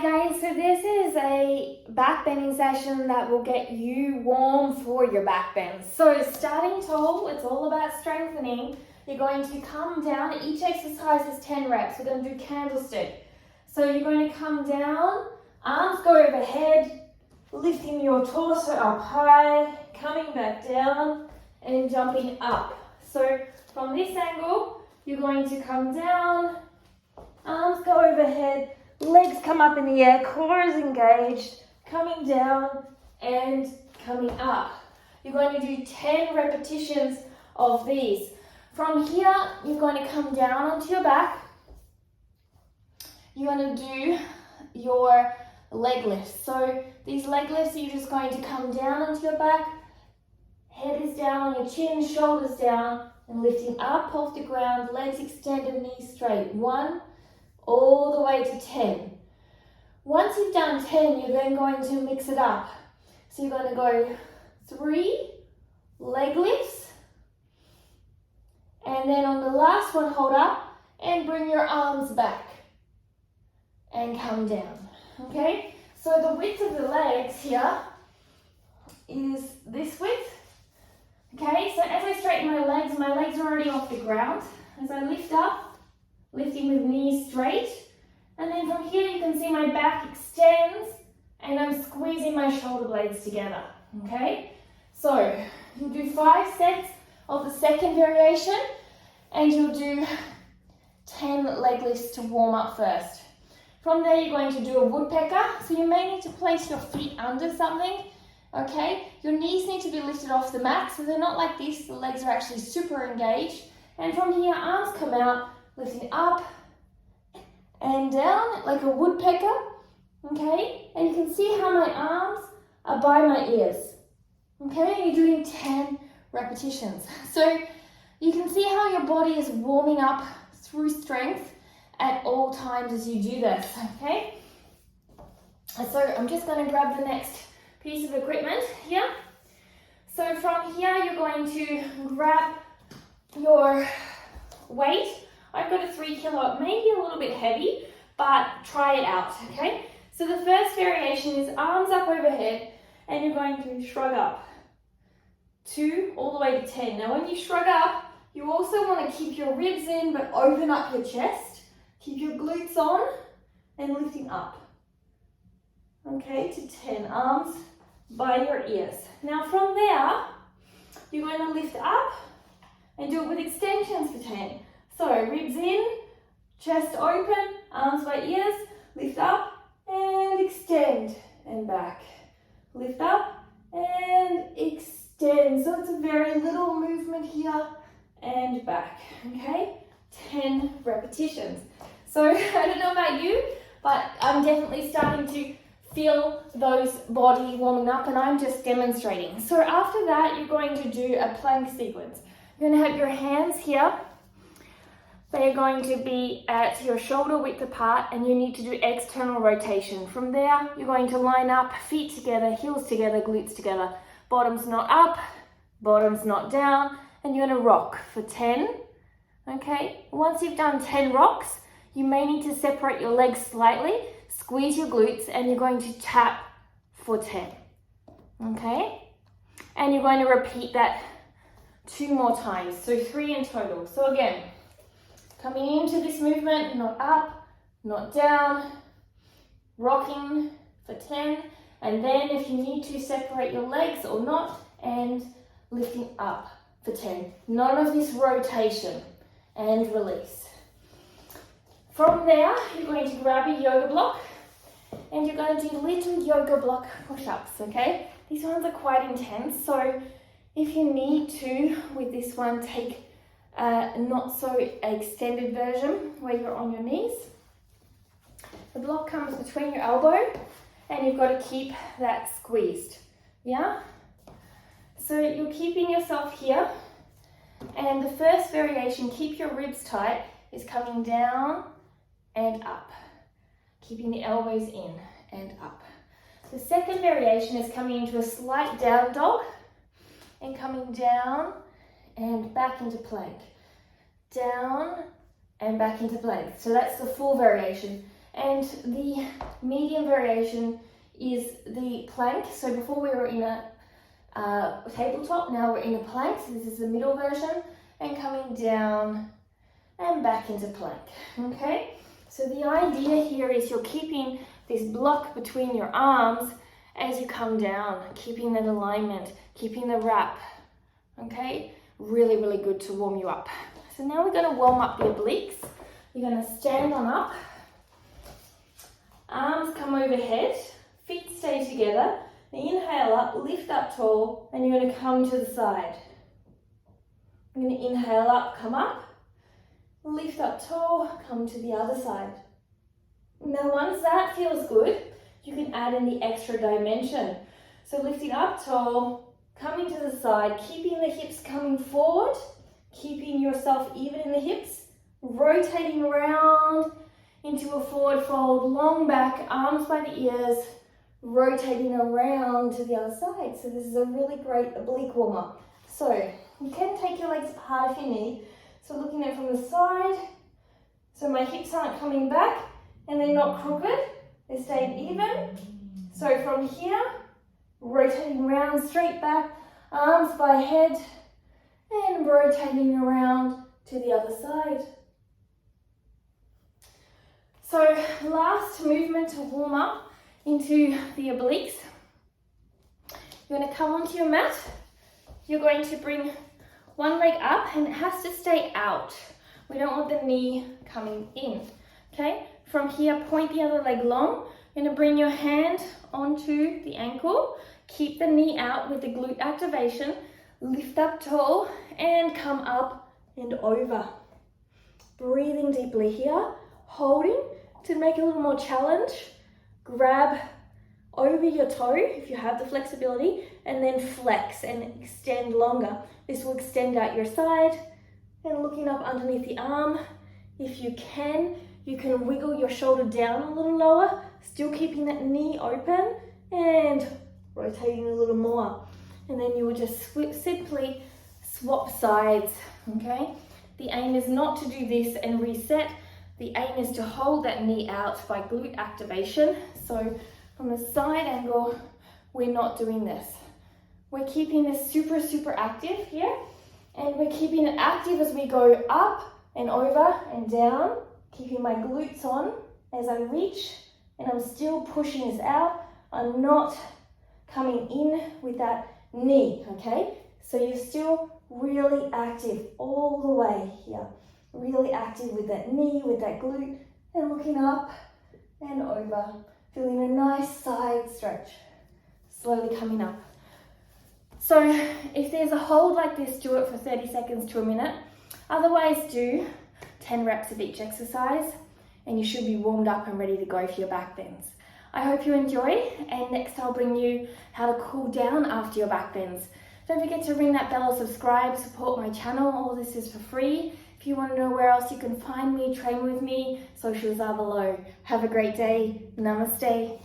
Hi guys, so this is a backbending session that will get you warm for your back bends. So starting tall, it's all about strengthening. You're going to come down, each exercise is 10 reps. We're going to do candlestick. So you're going to come down, arms go overhead, lifting your torso up high, coming back down and jumping up. So from this angle, you're going to come down, arms go overhead, legs come up in the air, core is engaged, coming down and coming up. You're going to do 10 repetitions of these. From here, you're going to come down onto your back. You're going to do your leg lifts. So these leg lifts, you're just going to come down onto your back, head is down on your chin, shoulders down, and lifting up off the ground, legs extended, knees straight. 1, all the way to 10. Once you've done 10, you're then going to mix it up. So you're going to go 3 leg lifts, and then on the last one, hold up and bring your arms back and come down. Okay, so the width of the legs here is this width. Okay, so as I straighten my legs are already off the ground. As I lift up, lifting with knees straight, and then from here you can see my back extends and I'm squeezing my shoulder blades together. Okay, so you'll do 5 sets of the second variation and you'll do 10 leg lifts to warm up first. From there you're going to do a woodpecker, so you may need to place your feet under something. Okay, your knees need to be lifted off the mat, so they're not like this, the legs are actually super engaged. And from here, arms come out, lifting up and down like a woodpecker. Okay, and you can see how my arms are by my ears. Okay, and you're doing 10 repetitions. So you can see how your body is warming up through strength at all times as you do this. Okay, so I'm just going to grab the next piece of equipment here. So from here you're going to grab your weight. I've got a 3 kilo, maybe a little bit heavy, but try it out, okay? So the first variation is arms up overhead and you're going to shrug up 2 all the way to 10. Now when you shrug up, you also want to keep your ribs in but open up your chest. Keep your glutes on and lifting up. Okay, to 10, arms by your ears. Now from there, you're going to lift up and do it with extensions for 10. So ribs in, chest open, arms by ears, lift up and extend and back. Lift up and extend. So it's a very little movement here and back, okay? 10 repetitions. So I don't know about you, but I'm definitely starting to feel those body warming up and I'm just demonstrating. So after that, you're going to do a plank sequence. You're going to have your hands here. They are going to be at your shoulder width apart and you need to do external rotation. From there, you're going to line up, feet together, heels together, glutes together. Bottom's not up, bottom's not down, and you're going to rock for 10. Okay, once you've done 10 rocks, you may need to separate your legs slightly, squeeze your glutes, and you're going to tap for 10. Okay, and you're going to repeat that 2 more times, so 3 in total. So again, coming into this movement, not up, not down, rocking for 10, and then if you need to separate your legs or not, and lifting up for 10. None of this rotation, and release. From there, you're going to grab a yoga block, and you're going to do little yoga block push-ups, okay? These ones are quite intense, so if you need to, with this one, take not so extended version where you're on your knees. The block comes between your elbow and you've got to keep that squeezed, yeah? So you're keeping yourself here, and the first variation, keep your ribs tight, is coming down and up, keeping the elbows in and up. The second variation is coming into a slight down dog and coming down and back into plank, down and back into plank. So that's the full variation. And the medium variation is the plank. So before we were in a tabletop, now we're in a plank. So this is the middle version, and coming down and back into plank, okay? So the idea here is you're keeping this block between your arms as you come down, keeping that alignment, keeping the wrap, okay? Really, really good to warm you up. So now we're gonna warm up the obliques. You're gonna stand on up, arms come overhead, feet stay together. Inhale up, lift up tall, and you're gonna come to the side. I'm gonna inhale up, come up, lift up tall, come to the other side. Now once that feels good, you can add in the extra dimension. So lifting up tall, coming to the side, keeping the hips coming forward, keeping yourself even in the hips, rotating around into a forward fold, long back, arms by the ears, rotating around to the other side. So this is a really great oblique warmer. So you can take your legs apart if you need. So looking at it from the side, so my hips aren't coming back and they're not crooked, they're staying even. So from here, rotating around, straight back, arms by head, and rotating around to the other side. So last movement to warm up into the obliques. You're going to come onto your mat. You're going to bring one leg up and it has to stay out. We don't want the knee coming in, okay? From here, point the other leg long. You're going to bring your hand onto the ankle. Keep the knee out with the glute activation. Lift up tall and come up and over. Breathing deeply here, holding to make it a little more challenge. Grab over your toe if you have the flexibility, and then flex and extend longer. This will extend out your side, and looking up underneath the arm. If you can wiggle your shoulder down a little lower, still keeping that knee open and rotating a little more. And then you will just simply swap sides, okay? The aim is not to do this and reset. The aim is to hold that knee out by glute activation. So from the side angle, we're not doing this. We're keeping this super, super active here. And we're keeping it active as we go up and over and down, keeping my glutes on as I reach, and I'm still pushing this out. I'm not coming in with that knee, okay? So you're still really active all the way here. Really active with that knee, with that glute, and looking up and over. Feeling a nice side stretch. Slowly coming up. So if there's a hold like this, do it for 30 seconds to a minute. Otherwise do 10 reps of each exercise and you should be warmed up and ready to go for your back bends. I hope you enjoy, and next I'll bring you how to cool down after your back bends. Don't forget to ring that bell or subscribe, support my channel. All this is for free. If you want to know where else you can find me, train with me, socials are below. Have a great day. Namaste.